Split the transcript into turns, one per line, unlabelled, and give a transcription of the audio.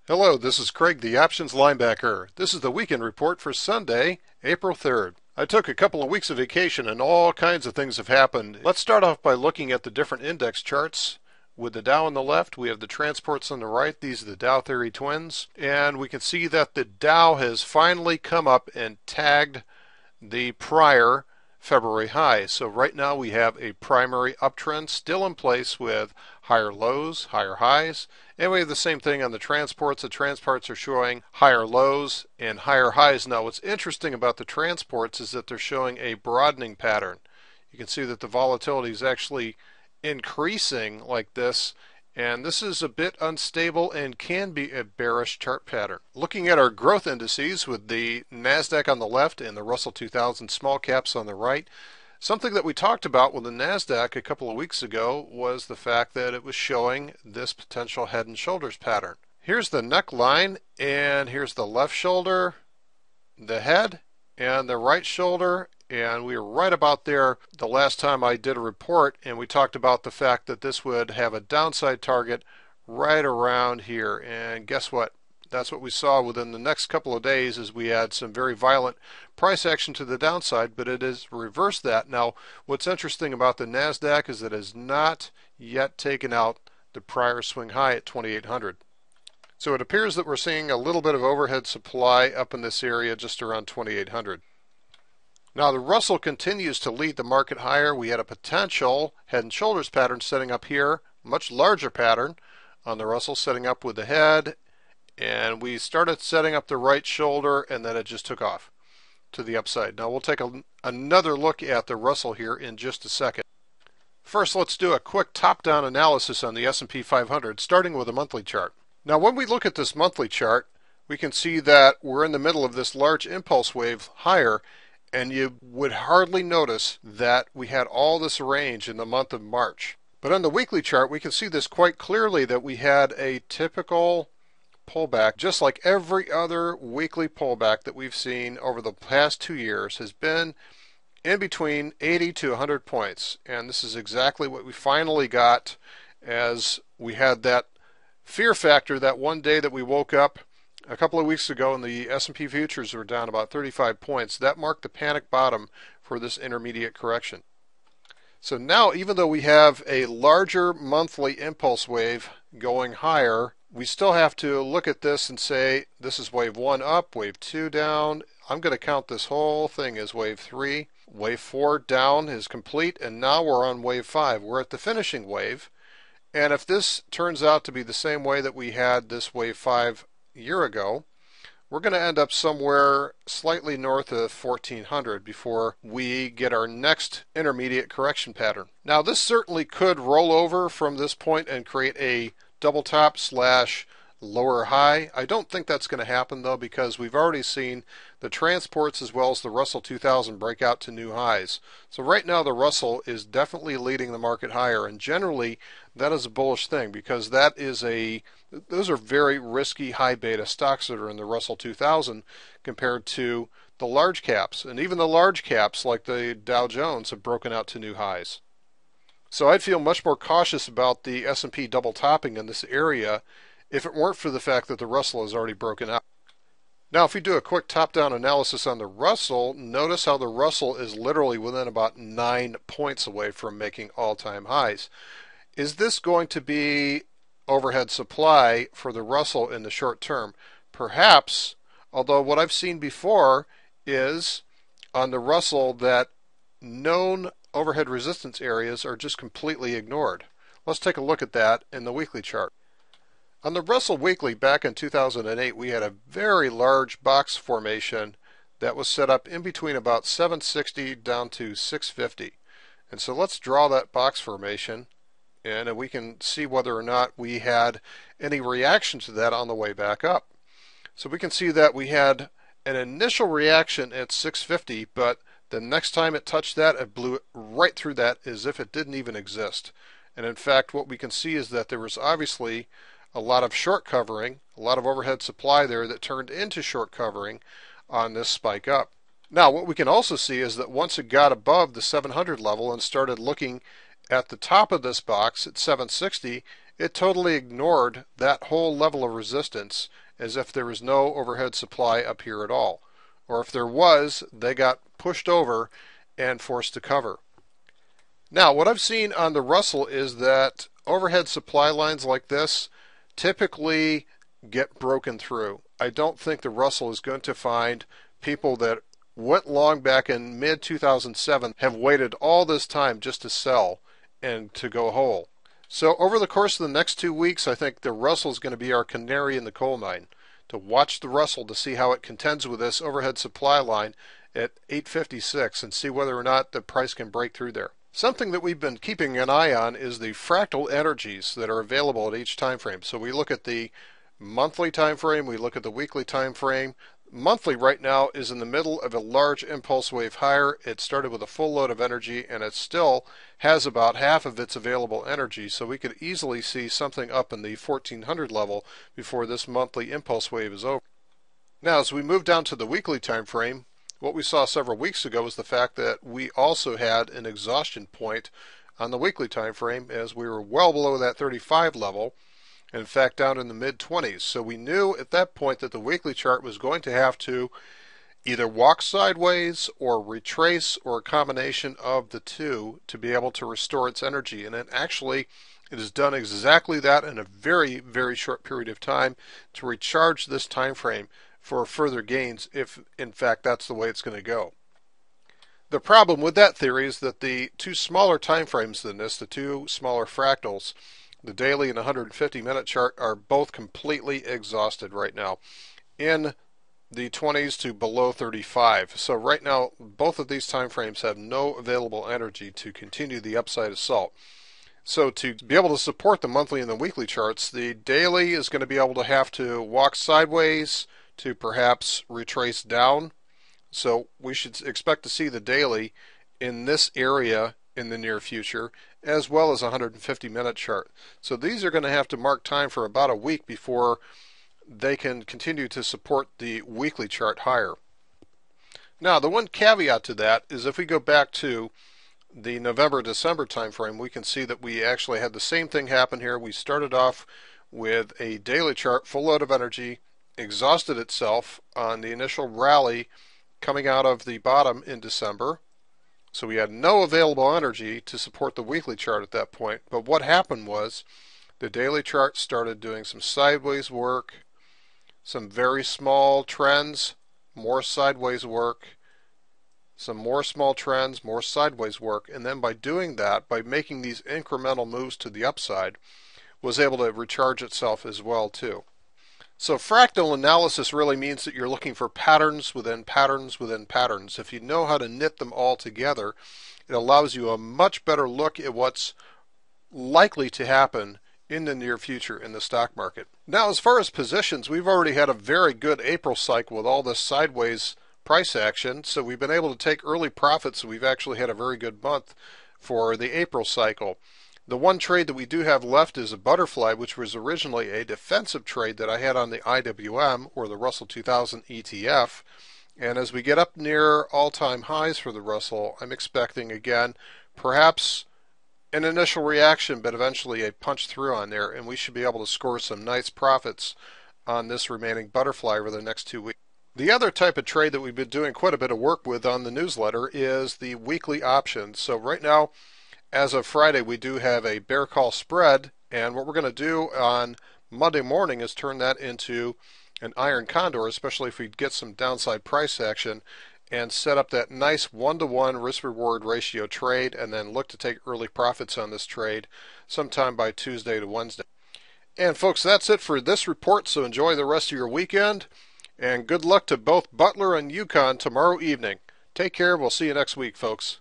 Hello, this is Craig, the options linebacker. This is the weekend report for Sunday, April 3rd. I took a couple of weeks of vacation and all kinds of things have happened. Let's start off by looking at the different index charts. With the Dow on the left, we have the transports on the right. These are the Dow Theory twins. And we can see that the Dow has finally come up and tagged the prior February high. So right now we have a primary uptrend still in place with higher lows, higher highs. And we have the same thing on the transports. The transports are showing higher lows and higher highs. Now what's interesting about the transports is that they're showing a broadening pattern. You can see that the volatility is actually increasing like this, and this is a bit unstable and can be a bearish chart pattern. Looking at our growth indices with the NASDAQ on the left and the Russell 2000 small caps on the right, something that we talked about with the NASDAQ a couple of weeks ago was the fact that it was showing this potential head and shoulders pattern. Here's the neckline, and here's the left shoulder, the head, and the right shoulder. And we were right about there the last time I did a report, and we talked about the fact that this would have a downside target right around here. And guess what? That's what we saw within the next couple of days as we had some very violent price action to the downside, but it has reversed that. Now, what's interesting about the NASDAQ is that it has not yet taken out the prior swing high at 2,800. So it appears that we're seeing a little bit of overhead supply up in this area just around 2,800. Now the Russell continues to lead the market higher. We had a potential head and shoulders pattern setting up here, much larger pattern on the Russell setting up with the head, and we started setting up the right shoulder, and then it just took off to the upside. Now we'll take another look at the Russell here in just a second. First, let's do a quick top-down analysis on the S&P 500, starting with a monthly chart. Now when we look at this monthly chart, we can see that we're in the middle of this large impulse wave higher, and you would hardly notice that we had all this range in the month of March. But on the weekly chart, we can see this quite clearly that we had a typical pullback, just like every other weekly pullback that we've seen over the past 2 years has been in between 80 to 100 points. And this is exactly what we finally got as we had that fear factor that one day that we woke up a couple of weeks ago and the S&P futures were down about 35 points. That marked the panic bottom for this intermediate correction. So now, even though we have a larger monthly impulse wave going higher, we still have to look at this and say this is wave 1 up, wave 2 down. I'm going to count this whole thing as wave 3. Wave 4 down is complete, and now we're on wave 5. We're at the finishing wave. And if this turns out to be the same way that we had this wave 5 year ago, we're going to end up somewhere slightly north of 1400 before we get our next intermediate correction pattern. Now this certainly could roll over from this point and create a double top slash lower high. I don't think that's going to happen though, because we've already seen the transports as well as the Russell 2000 break out to new highs. So right now the Russell is definitely leading the market higher, and generally that is a bullish thing because those are very risky high beta stocks that are in the Russell 2000 compared to the large caps, and even the large caps like the Dow Jones have broken out to new highs. So I'd feel much more cautious about the S&P double topping in this area if it weren't for the fact that the Russell has already broken out. Now if we do a quick top-down analysis on the Russell, notice how the Russell is literally within about 9 points away from making all-time highs. Is this going to be overhead supply for the Russell in the short term? Perhaps, although what I've seen before is on the Russell that known overhead resistance areas are just completely ignored. Let's take a look at that in the weekly chart. On the Russell Weekly back in 2008, we had a very large box formation that was set up in between about 760 down to 650. And so let's draw that box formation in, and we can see whether or not we had any reaction to that on the way back up. So we can see that we had an initial reaction at 650, but the next time it touched that, it blew right through that as if it didn't even exist. And in fact, what we can see is that there was obviously a lot of short covering, a lot of overhead supply there that turned into short covering on this spike up. Now what we can also see is that once it got above the 700 level and started looking at the top of this box at 760, it totally ignored that whole level of resistance as if there was no overhead supply up here at all. Or if there was, they got pushed over and forced to cover. Now, what I've seen on the Russell is that overhead supply lines like this typically get broken through. I don't think the Russell is going to find people that went long back in mid-2007 have waited all this time just to sell and to go whole. So over the course of the next 2 weeks, I think the Russell is going to be our canary in the coal mine, to watch the Russell to see how it contends with this overhead supply line at 856 and see whether or not the price can break through there. Something that we've been keeping an eye on is the fractal energies that are available at each time frame. So we look at the monthly time frame, we look at the weekly time frame. Monthly right now is in the middle of a large impulse wave higher. It started with a full load of energy and it still has about half of its available energy, so we could easily see something up in the 1400 level before this monthly impulse wave is over. Now as we move down to the weekly time frame, what we saw several weeks ago was the fact that we also had an exhaustion point on the weekly time frame as we were well below that 35 level. In fact, down in the mid-20s. So we knew at that point that the weekly chart was going to have to either walk sideways or retrace or a combination of the two to be able to restore its energy. And it has done exactly that in a very, very short period of time to recharge this time frame for further gains if, in fact, that's the way it's going to go. The problem with that theory is that the two smaller time frames than this, the two smaller fractals, the daily and 150-minute chart, are both completely exhausted right now in the 20s to below 35. So right now, both of these time frames have no available energy to continue the upside assault. So to be able to support the monthly and the weekly charts, the daily is going to be able to have to walk sideways to perhaps retrace down. So we should expect to see the daily in this area in the near future, as well as a 150-minute chart. So these are going to have to mark time for about a week before they can continue to support the weekly chart higher. Now, the one caveat to that is if we go back to the November-December time frame, we can see that we actually had the same thing happen here. We started off with a daily chart, full load of energy, exhausted itself on the initial rally coming out of the bottom in December. So we had no available energy to support the weekly chart at that point. But what happened was the daily chart started doing some sideways work, some very small trends, more sideways work, some more small trends, more sideways work, and then by doing that, by making these incremental moves to the upside, was able to recharge itself as well too. So fractal analysis really means that you're looking for patterns within patterns within patterns. If you know how to knit them all together, it allows you a much better look at what's likely to happen in the near future in the stock market. Now, as far as positions, we've already had a very good April cycle with all this sideways price action, so we've been able to take early profits. So we've actually had a very good month for the April cycle. The one trade that we do have left is a butterfly, which was originally a defensive trade that I had on the IWM, or the Russell 2000 ETF. And as we get up near all-time highs for the Russell, I'm expecting, again, perhaps an initial reaction, but eventually a punch through on there, and we should be able to score some nice profits on this remaining butterfly over the next 2 weeks. The other type of trade that we've been doing quite a bit of work with on the newsletter is the weekly options. So right now, as of Friday, we do have a bear call spread, and what we're going to do on Monday morning is turn that into an iron condor, especially if we get some downside price action, and set up that nice 1-to-1 risk-reward ratio trade, and then look to take early profits on this trade sometime by Tuesday to Wednesday. And folks, that's it for this report, so enjoy the rest of your weekend, and good luck to both Butler and Yukon tomorrow evening. Take care. We'll see you next week, folks.